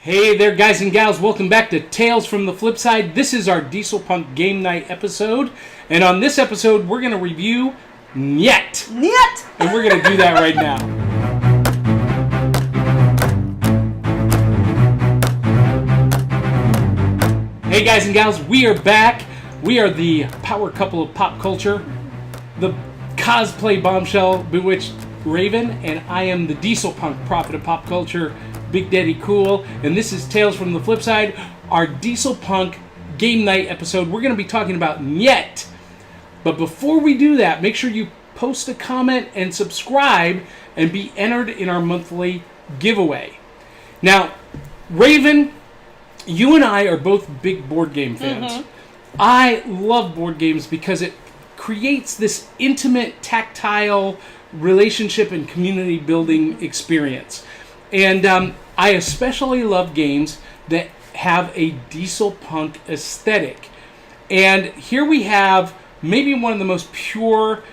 Hey there, guys and gals. Welcome back to Tales from the Flip Side. This is our Dieselpunk Game Night episode. And on this episode, we're going to review Nyet. Nyet! And we're going to do that right now. Hey, guys and gals. We are back. We are the power couple of pop culture. The cosplay bombshell, Bewitched Raven. And I am the Dieselpunk prophet of pop culture, Big Daddy Cool, and this is Tales from the Flip Side, our Dieselpunk Game Night episode. We're going to be talking about Nyet. But before we do that, make sure you post a comment and subscribe and be entered in our monthly giveaway. Now, Raven, you and I are both big board game fans. Mm-hmm. I love board games because it creates this intimate, tactile relationship and community building experience. And I especially love games that have a Dieselpunk aesthetic. And here we have maybe one of the most pure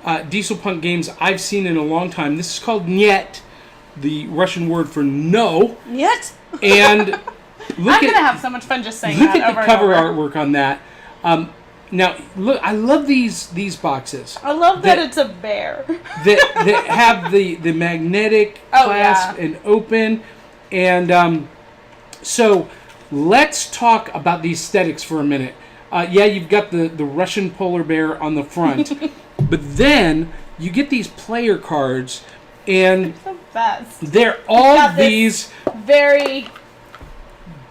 Dieselpunk games I've seen in a long time. This is called Nyet, the Russian word for no. Nyet? And I'm going to have so much fun just saying that over and over. Look at the cover artwork on that. Now, look, I love these boxes. I love that it's a bear. that have the magnetic clasp and open. And so let's talk about the aesthetics for a minute. You've got the Russian polar bear on the front. But then you get these player cards. And the best. They're all these very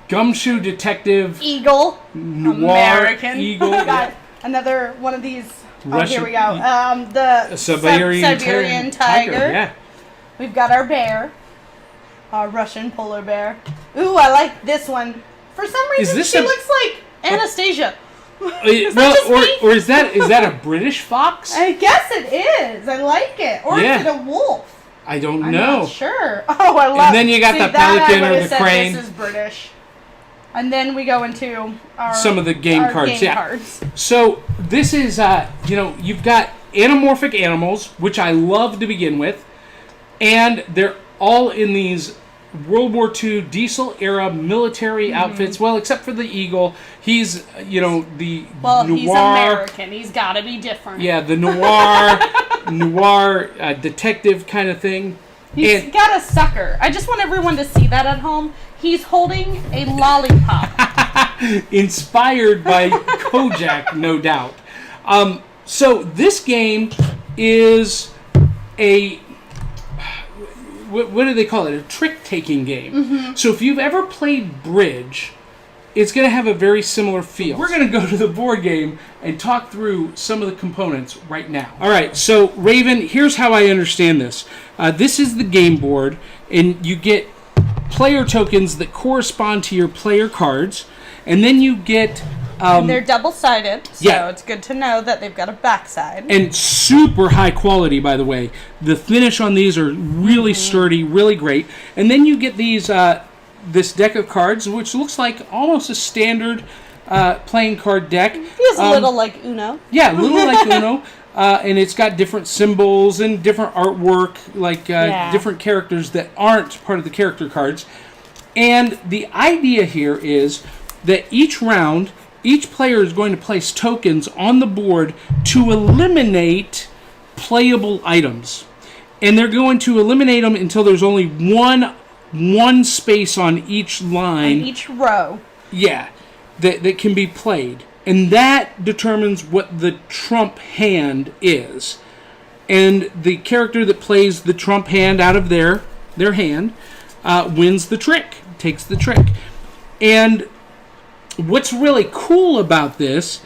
gumshoe detective eagle noir American eagle. Got another one of these. Russian, here we go. The Siberian tiger. Yeah. We've got our bear, our Russian polar bear. Ooh, I like this one. For some reason, she looks like Anastasia. Is that a British fox? I guess it is. I like it. Or is it a wolf? I don't know. I'm not sure. Oh, I love it. And then you got the pelican or the crane. This is British. And then we go into some of the game cards. Cards. So this is, you've got anamorphic animals, which I love to begin with, and they're all in these World War II Diesel era military outfits. Well, except for the eagle, he's the noir. He's American. He's got to be different. Yeah, the noir detective kind of thing. He's got a sucker. I just want everyone to see that at home. He's holding a lollipop. Inspired by Kojak, no doubt. So this game is a... What do they call it? A trick-taking game. Mm-hmm. So if you've ever played bridge, it's going to have a very similar feel. We're going to go to the board game and talk through some of the components right now. All right, so Raven, here's how I understand this. This is the game board, and you get player tokens that correspond to your player cards, and then you get... and they're double-sided, so it's good to know that they've got a backside. And super high quality, by the way. The finish on these are really sturdy, really great. And then you get these this deck of cards, which looks like almost a standard playing card deck. Feels a little like Uno. Yeah, a little like Uno. And it's got different symbols and different artwork, like different characters that aren't part of the character cards. And the idea here is that each round, each player is going to place tokens on the board to eliminate playable items. And they're going to eliminate them until there's only one space on each line. On each row. Yeah, that can be played. And that determines what the trump hand is. And the character that plays the trump hand out of their hand wins the trick, takes the trick. And what's really cool about this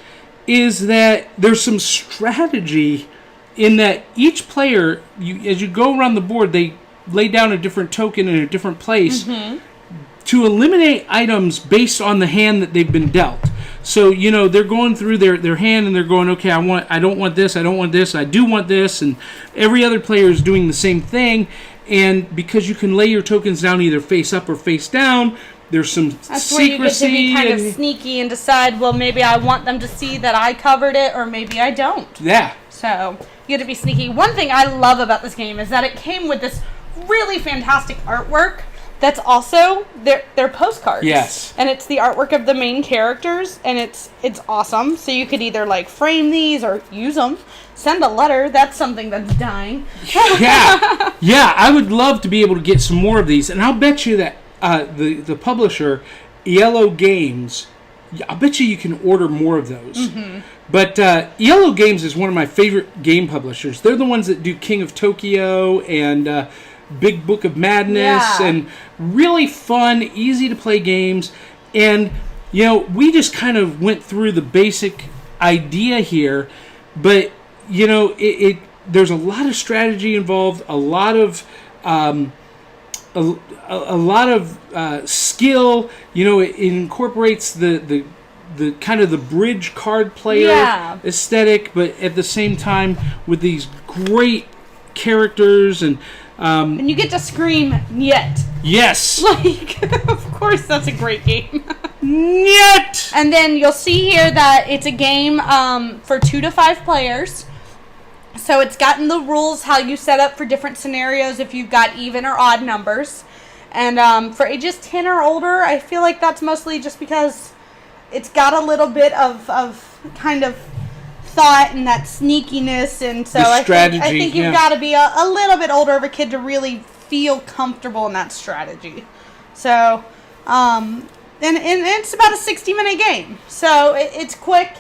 is that there's some strategy in that each player, as you go around the board, they lay down a different token in a different place to eliminate items based on the hand that they've been dealt. So, they're going through their hand and they're going, okay, I don't want this, I don't want this, I do want this, and every other player is doing the same thing. And because you can lay your tokens down either face up or face down, there's some That's secrecy. Where you get to be kind of sneaky and decide, well, maybe I want them to see that I covered it, or maybe I don't. Yeah. So, you get to be sneaky. One thing I love about this game is that it came with this really fantastic artwork that's also they're postcards. Yes. And it's the artwork of the main characters, and it's awesome. So you could either like frame these or use them. Send a letter. That's something that's dying. Yeah. I would love to be able to get some more of these, and I'll bet you that the publisher, Yellow Games, I bet you can order more of those. Mm-hmm. But Yellow Games is one of my favorite game publishers. They're the ones that do King of Tokyo and Big Book of Madness, and really fun, easy to play games. And we just kind of went through the basic idea here, but there's a lot of strategy involved, a lot of skill. It incorporates the kind of the bridge card player aesthetic, but at the same time with these great characters and you get to scream Nyet. Yes. Of course, that's a great game. Nyet. And then you'll see here that it's a game for 2 to 5 players. So it's gotten the rules how you set up for different scenarios if you've got even or odd numbers. And for ages 10 or older, I feel like that's mostly just because it's got a little bit of kind of thought and that sneakiness, and so I think you've got to be a little bit older of a kid to really feel comfortable in that strategy. So, and it's about a 60-minute game, so it's quick.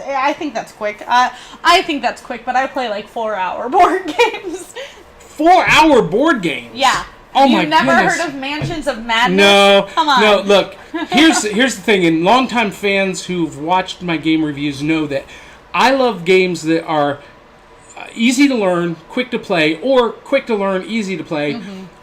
I think that's quick. I think that's quick, but I play like 4-hour board games. 4-hour board games? Yeah. Oh my goodness. You've never heard of Mansions of Madness? No. Come on. No, look, here's the thing, and longtime fans who've watched my game reviews know that I love games that are easy to learn, quick to play, or quick to learn, easy to play,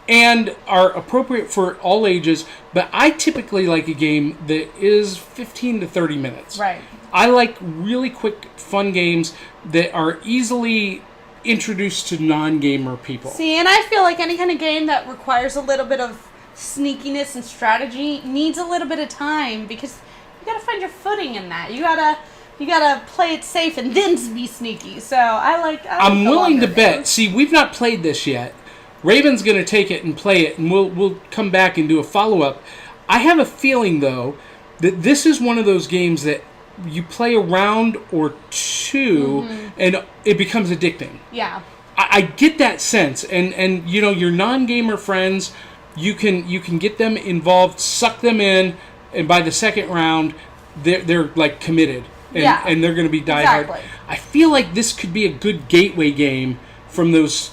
and are appropriate for all ages, but I typically like a game that is 15 to 30 minutes. Right. I like really quick, fun games that are easily introduced to non-gamer people. See, and I feel like any kind of game that requires a little bit of sneakiness and strategy needs a little bit of time, because you gotta find your footing in that. You gotta play it safe and then be sneaky. So I'm willing to bet. See, we've not played this yet. Raven's gonna take it and play it, and we'll come back and do a follow-up. I have a feeling though that this is one of those games that you play a round or two and it becomes addicting. Yeah. I get that sense, and your non-gamer friends, you can get them involved, suck them in, and by the second round they're like committed. And they're going to be diehard. Exactly. I feel like this could be a good gateway game from those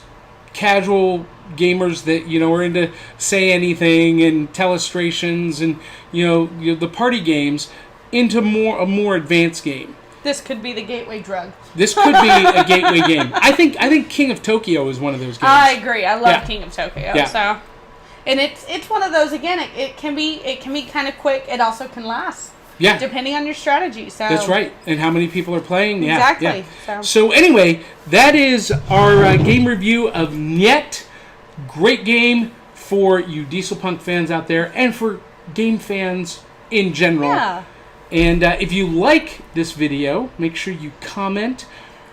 casual gamers that are into Say Anything and Telestrations and the party games into a more advanced game. This could be the gateway drug. This could be a gateway game. I think King of Tokyo is one of those games. I agree. I love King of Tokyo. Yeah. So, and it's one of those again. It can be kind of quick. It also can last. Yeah. Depending on your strategy. So that's right. And how many people are playing. Exactly. Yeah. So anyway, that is our game review of Nyet. Great game for you Dieselpunk fans out there and for game fans in general. Yeah. And if you like this video, make sure you comment.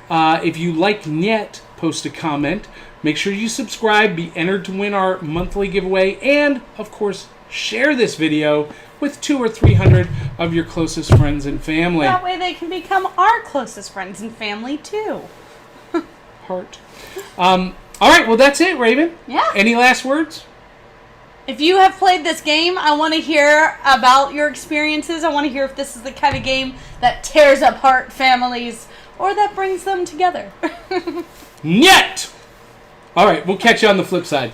If you like Nyet, post a comment. Make sure you subscribe, be entered to win our monthly giveaway, and, of course, share this video with 200 or 300 of your closest friends and family. That way they can become our closest friends and family, too. Heart. All right, well, that's it, Raven. Yeah. Any last words? If you have played this game, I want to hear about your experiences. I want to hear if this is the kind of game that tears apart families or that brings them together. Nyet! All right, we'll catch you on the flip side.